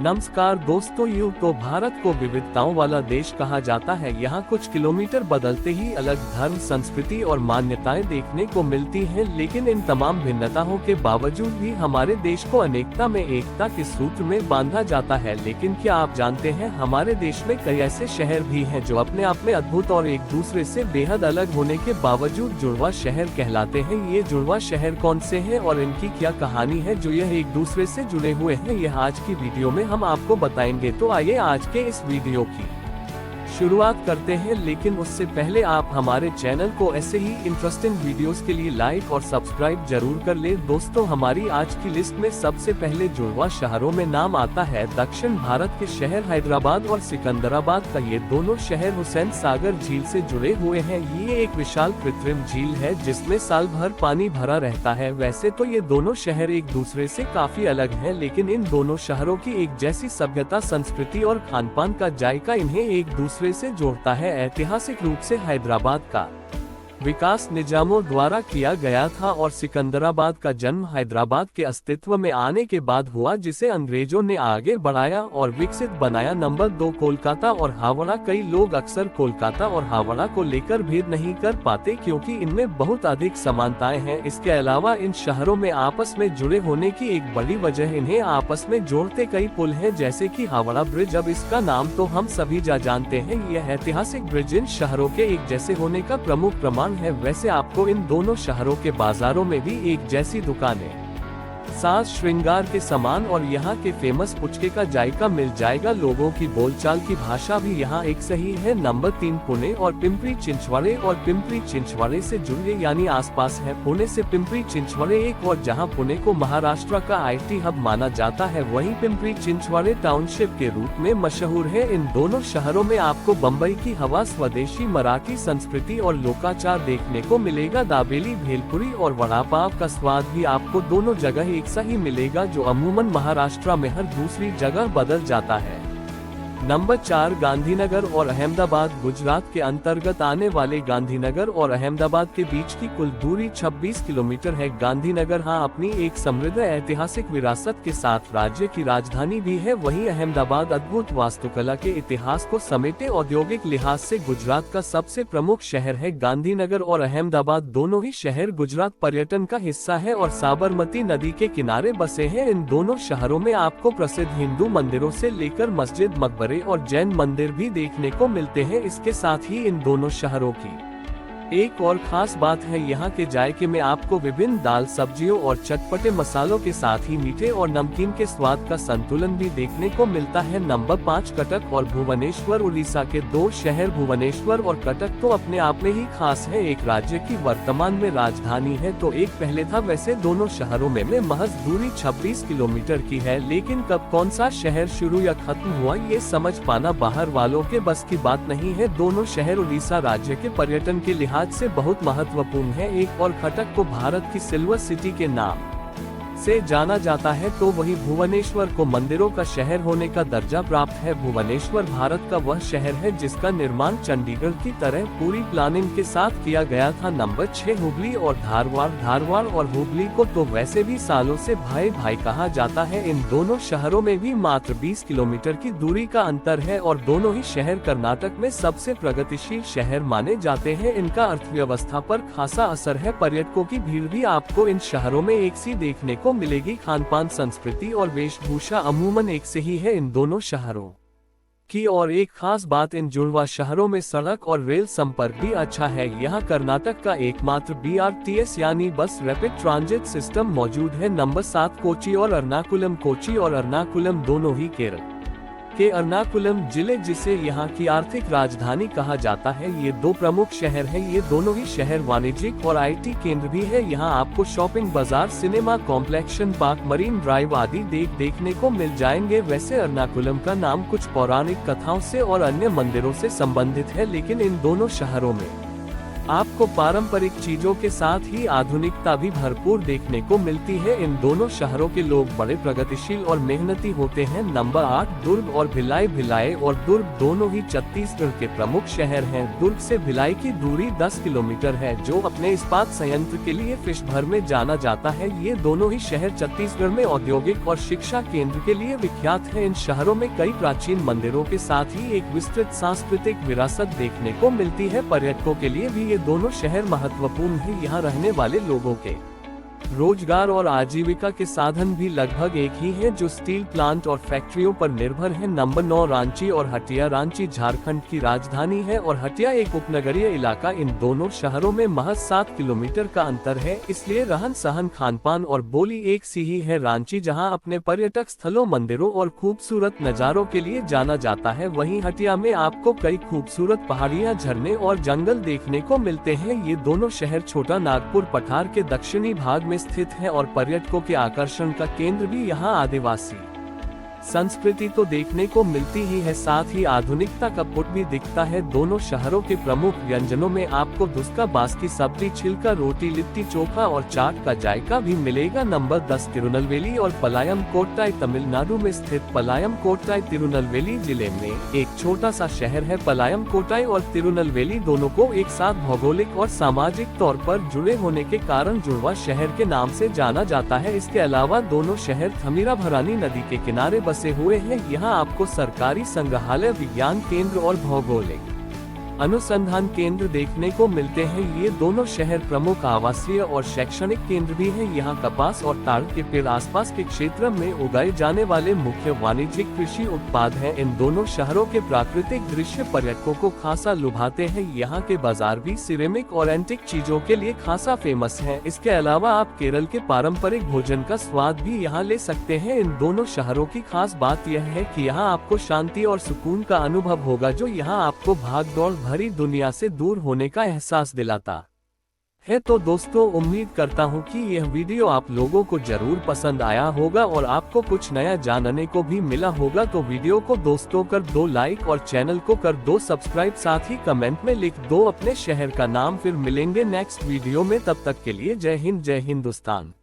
नमस्कार दोस्तों, यूं तो भारत को विविधताओं वाला देश कहा जाता है। यहाँ कुछ किलोमीटर बदलते ही अलग धर्म, संस्कृति और मान्यताएं देखने को मिलती हैं, लेकिन इन तमाम भिन्नताओं के बावजूद भी हमारे देश को अनेकता में एकता के सूत्र में बांधा जाता है। लेकिन क्या आप जानते हैं, हमारे देश में कई ऐसे शहर भी हैं जो अपने आप में अद्भुत और एक दूसरे से बेहद अलग होने के बावजूद जुड़वा शहर कहलाते हैं। ये जुड़वा शहर कौन से हैं और इनकी क्या कहानी है जो यह एक दूसरे से जुड़े हुए हैं, यह आज की वीडियो में हम आपको बताएंगे। तो आइए आज के इस वीडियो की शुरुआत करते हैं, लेकिन उससे पहले आप हमारे चैनल को ऐसे ही इंटरेस्टिंग वीडियोस के लिए लाइक और सब्सक्राइब जरूर कर लें। दोस्तों, हमारी आज की लिस्ट में सबसे पहले जुड़वा शहरों में नाम आता है दक्षिण भारत के शहर हैदराबाद और सिकंदराबाद का। ये दोनों शहर हुसैन सागर झील से जुड़े हुए हैं। ये एक विशाल कृत्रिम झील है जिसमें साल भर पानी भरा रहता है। वैसे तो ये दोनों शहर एक दूसरे से काफी अलग हैं, लेकिन इन दोनों शहरों की एक जैसी सभ्यता, संस्कृति और खान पान का जायका इन्हें एक दूसरे से जोड़ता है। ऐतिहासिक रूप से हैदराबाद का विकास निजामों द्वारा किया गया था और सिकंदराबाद का जन्म हैदराबाद के अस्तित्व में आने के बाद हुआ, जिसे अंग्रेजों ने आगे बढ़ाया और विकसित बनाया। नंबर 2, कोलकाता और हावड़ा। कई लोग अक्सर कोलकाता और हावड़ा को लेकर भेद नहीं कर पाते क्योंकि इनमें बहुत अधिक समानताएं हैं। इसके अलावा इन शहरों में आपस में जुड़े होने की एक बड़ी वजह इन्हें आपस में जोड़ते कई पुल हैं, जैसे कि हावड़ा ब्रिज। अब इसका नाम तो हम सभी जानते हैं। यह ऐतिहासिक ब्रिज इन शहरों के एक जैसे होने का प्रमुख प्रमाण है। वैसे आपको इन दोनों शहरों के बाजारों में भी एक जैसी दुकानें, साज श्रृंगार के सामान और यहाँ के फेमस पुचके का जायका मिल जाएगा। लोगों की बोलचाल की भाषा भी यहाँ एक सही है। नंबर 3, पुणे और पिंपरी चिंचवड़े। और पिंपरी चिंचवड़े से जुड़े यानी आसपास है। पुणे से पिंपरी चिंचवड़े एक और जहाँ पुणे को महाराष्ट्र का IT हब माना जाता है, वहीं पिंपरी चिंचवड़े टाउनशिप के रूप में मशहूर है। इन दोनों शहरों में आपको बम्बई की हवा, स्वदेशी मराठी संस्कृति और लोकाचार देखने को मिलेगा। दाबेली, भेलपुरी और वड़ा पाव का स्वाद भी आपको दोनों जगह एक सही मिलेगा, जो अमूमन महाराष्ट्र में हर दूसरी जगह बदल जाता है। नंबर 4, गांधीनगर और अहमदाबाद। गुजरात के अंतर्गत आने वाले गांधीनगर और अहमदाबाद के बीच की कुल दूरी 26 किलोमीटर है। गांधीनगर अपनी एक समृद्ध ऐतिहासिक विरासत के साथ राज्य की राजधानी भी है। वहीं अहमदाबाद अद्भुत वास्तुकला के इतिहास को समेटे औद्योगिक लिहाज से गुजरात का सबसे प्रमुख शहर है। गांधीनगर और अहमदाबाद दोनों ही शहर गुजरात पर्यटन का हिस्सा है और साबरमती नदी के किनारे बसे हैं। इन दोनों शहरों में आपको प्रसिद्ध हिंदू मंदिरों से लेकर मस्जिद, मकबरे और जैन मंदिर भी देखने को मिलते हैं। इसके साथ ही इन दोनों शहरों की एक और खास बात है, यहाँ के जायके में आपको विभिन्न दाल, सब्जियों और चटपटे मसालों के साथ ही मीठे और नमकीन के स्वाद का संतुलन भी देखने को मिलता है। नंबर 5, कटक और भुवनेश्वर। उड़ीसा के दो शहर भुवनेश्वर और कटक तो अपने आप में ही खास है। एक राज्य की वर्तमान में राजधानी है तो एक पहले था। वैसे दोनों शहरों में महज दूरी 26 किलोमीटर की है, लेकिन कब कौन सा शहर शुरू या खत्म हुआ ये समझ पाना बाहर वालों के बस की बात नहीं है। दोनों शहर उड़ीसा राज्य के पर्यटन के लिहाज से बहुत महत्वपूर्ण है। एक और कटक को भारत की सिल्वर सिटी के नाम से जाना जाता है, तो वही भुवनेश्वर को मंदिरों का शहर होने का दर्जा प्राप्त है। भुवनेश्वर भारत का वह शहर है जिसका निर्माण चंडीगढ़ की तरह पूरी प्लानिंग के साथ किया गया था। नंबर 6, हुबली और धारवाड़। धारवाड़ और हुबली को तो वैसे भी सालों से भाई भाई कहा जाता है। इन दोनों शहरों में भी मात्र 20 किलोमीटर की दूरी का अंतर है और दोनों ही शहर कर्नाटक में सबसे प्रगतिशील शहर माने जाते हैं। इनका अर्थव्यवस्था पर खासा असर है। पर्यटकों की भीड़ भी आपको इन शहरों में एक सी देखने को मिलेगी। खान पान, संस्कृति और वेशभूषा अमूमन एक से ही है इन दोनों शहरों की। और एक खास बात, इन जुड़वा शहरों में सड़क और रेल संपर्क भी अच्छा है। यहाँ कर्नाटक का एकमात्र BRTS यानी बस रैपिड ट्रांजिट सिस्टम मौजूद है। नंबर 7, कोची और एर्नाकुलम। कोची और एर्नाकुलम दोनों ही केरल के एर्नाकुलम जिले, जिसे यहाँ की आर्थिक राजधानी कहा जाता है, ये दो प्रमुख शहर हैं। ये दोनों ही शहर वाणिज्यिक और IT केंद्र भी है। यहाँ आपको शॉपिंग बाजार, cinema complex, park, marine drive आदि देखने को मिल जाएंगे। वैसे एर्नाकुलम का नाम कुछ पौराणिक कथाओं से और अन्य मंदिरों से संबंधित है, लेकिन इन दोनों शहरों में आपको पारंपरिक चीजों के साथ ही आधुनिकता भी भरपूर देखने को मिलती है। इन दोनों शहरों के लोग बड़े प्रगतिशील और मेहनती होते हैं। नंबर 8, दुर्ग और भिलाई। भिलाई और दुर्ग दोनों ही छत्तीसगढ़ के प्रमुख शहर हैं। दुर्ग से भिलाई की दूरी 10 किलोमीटर है, जो अपने इस्पात संयंत्र के लिए विश्व भर में जाना जाता है। ये दोनों ही शहर छत्तीसगढ़ में औद्योगिक और शिक्षा केंद्र के लिए विख्यात है। इन शहरों में कई प्राचीन मंदिरों के साथ ही एक विस्तृत सांस्कृतिक विरासत देखने को मिलती है। पर्यटकों के लिए भी ये दोनों शहर महत्वपूर्ण है। यहाँ रहने वाले लोगों के रोजगार और आजीविका के साधन भी लगभग एक ही हैं, जो स्टील प्लांट और फैक्ट्रियों पर निर्भर है। नंबर 9, रांची और हटिया। रांची झारखंड की राजधानी है और हटिया एक उपनगरीय इलाका। इन दोनों शहरों में महज 7 किलोमीटर का अंतर है, इसलिए रहन सहन, खानपान और बोली एक सी ही है। रांची जहां अपने पर्यटक स्थलों, मंदिरों और खूबसूरत नज़ारों के लिए जाना जाता है, वहीं हटिया में आपको कई खूबसूरत पहाड़ियां, झरने और जंगल देखने को मिलते हैं। ये दोनों शहर छोटा नागपुर पठार के दक्षिणी भाग में स्थित है और पर्यटकों के आकर्षण का केंद्र भी यहाँ आदिवासी संस्कृति तो देखने को मिलती ही है, साथ ही आधुनिकता का पुट भी दिखता है। दोनों शहरों के प्रमुख व्यंजनों में आपको धुसका, बास की सब्जी, छिलका रोटी, लिट्टी चोखा और चाट का जायका भी मिलेगा। नंबर 10, तिरुनलवेली और पलायम कोट्टाई। तमिलनाडु में स्थित पलायम कोट्टाई तिरुनलवेली जिले में एक छोटा सा शहर है। पलायम कोट्टाई और तिरुनलवेली दोनों को एक साथ भौगोलिक और सामाजिक तौर पर जुड़े होने के कारण जुड़वा शहर के नाम से जाना जाता है। इसके अलावा दोनों शहर थमीराभरानी नदी के किनारे बसे हुए हैं। यहाँ आपको सरकारी संग्रहालय, विज्ञान केंद्र और भौगोलिक अनुसंधान केंद्र देखने को मिलते हैं। ये दोनों शहर प्रमुख आवासीय और शैक्षणिक केंद्र भी हैं। यहाँ कपास और ताड़ के पेड़ आसपास के क्षेत्र में उगाए जाने वाले मुख्य वाणिज्यिक कृषि उत्पाद हैं। इन दोनों शहरों के प्राकृतिक दृश्य पर्यटकों को खासा लुभाते हैं। यहाँ के बाजार भी सिरेमिक और एंटीक चीजों के लिए खासा फेमस हैं। इसके अलावा आप केरल के पारंपरिक भोजन का स्वाद भी यहाँ ले सकते हैं। इन दोनों शहरों की खास बात यह है कि यहाँ आपको शांति और सुकून का अनुभव होगा, जो यहाँ आपको भागदौड़ भरी दुनिया से दूर होने का एहसास दिलाता है। तो दोस्तों, उम्मीद करता हूँ कि यह वीडियो आप लोगों को जरूर पसंद आया होगा और आपको कुछ नया जानने को भी मिला होगा। तो वीडियो को दोस्तों कर दो लाइक और चैनल को कर दो सब्सक्राइब, साथ ही कमेंट में लिख दो अपने शहर का नाम। फिर मिलेंगे नेक्स्ट वीडियो में, तब तक के लिए जय हिंद, जय हिंदुस्तान।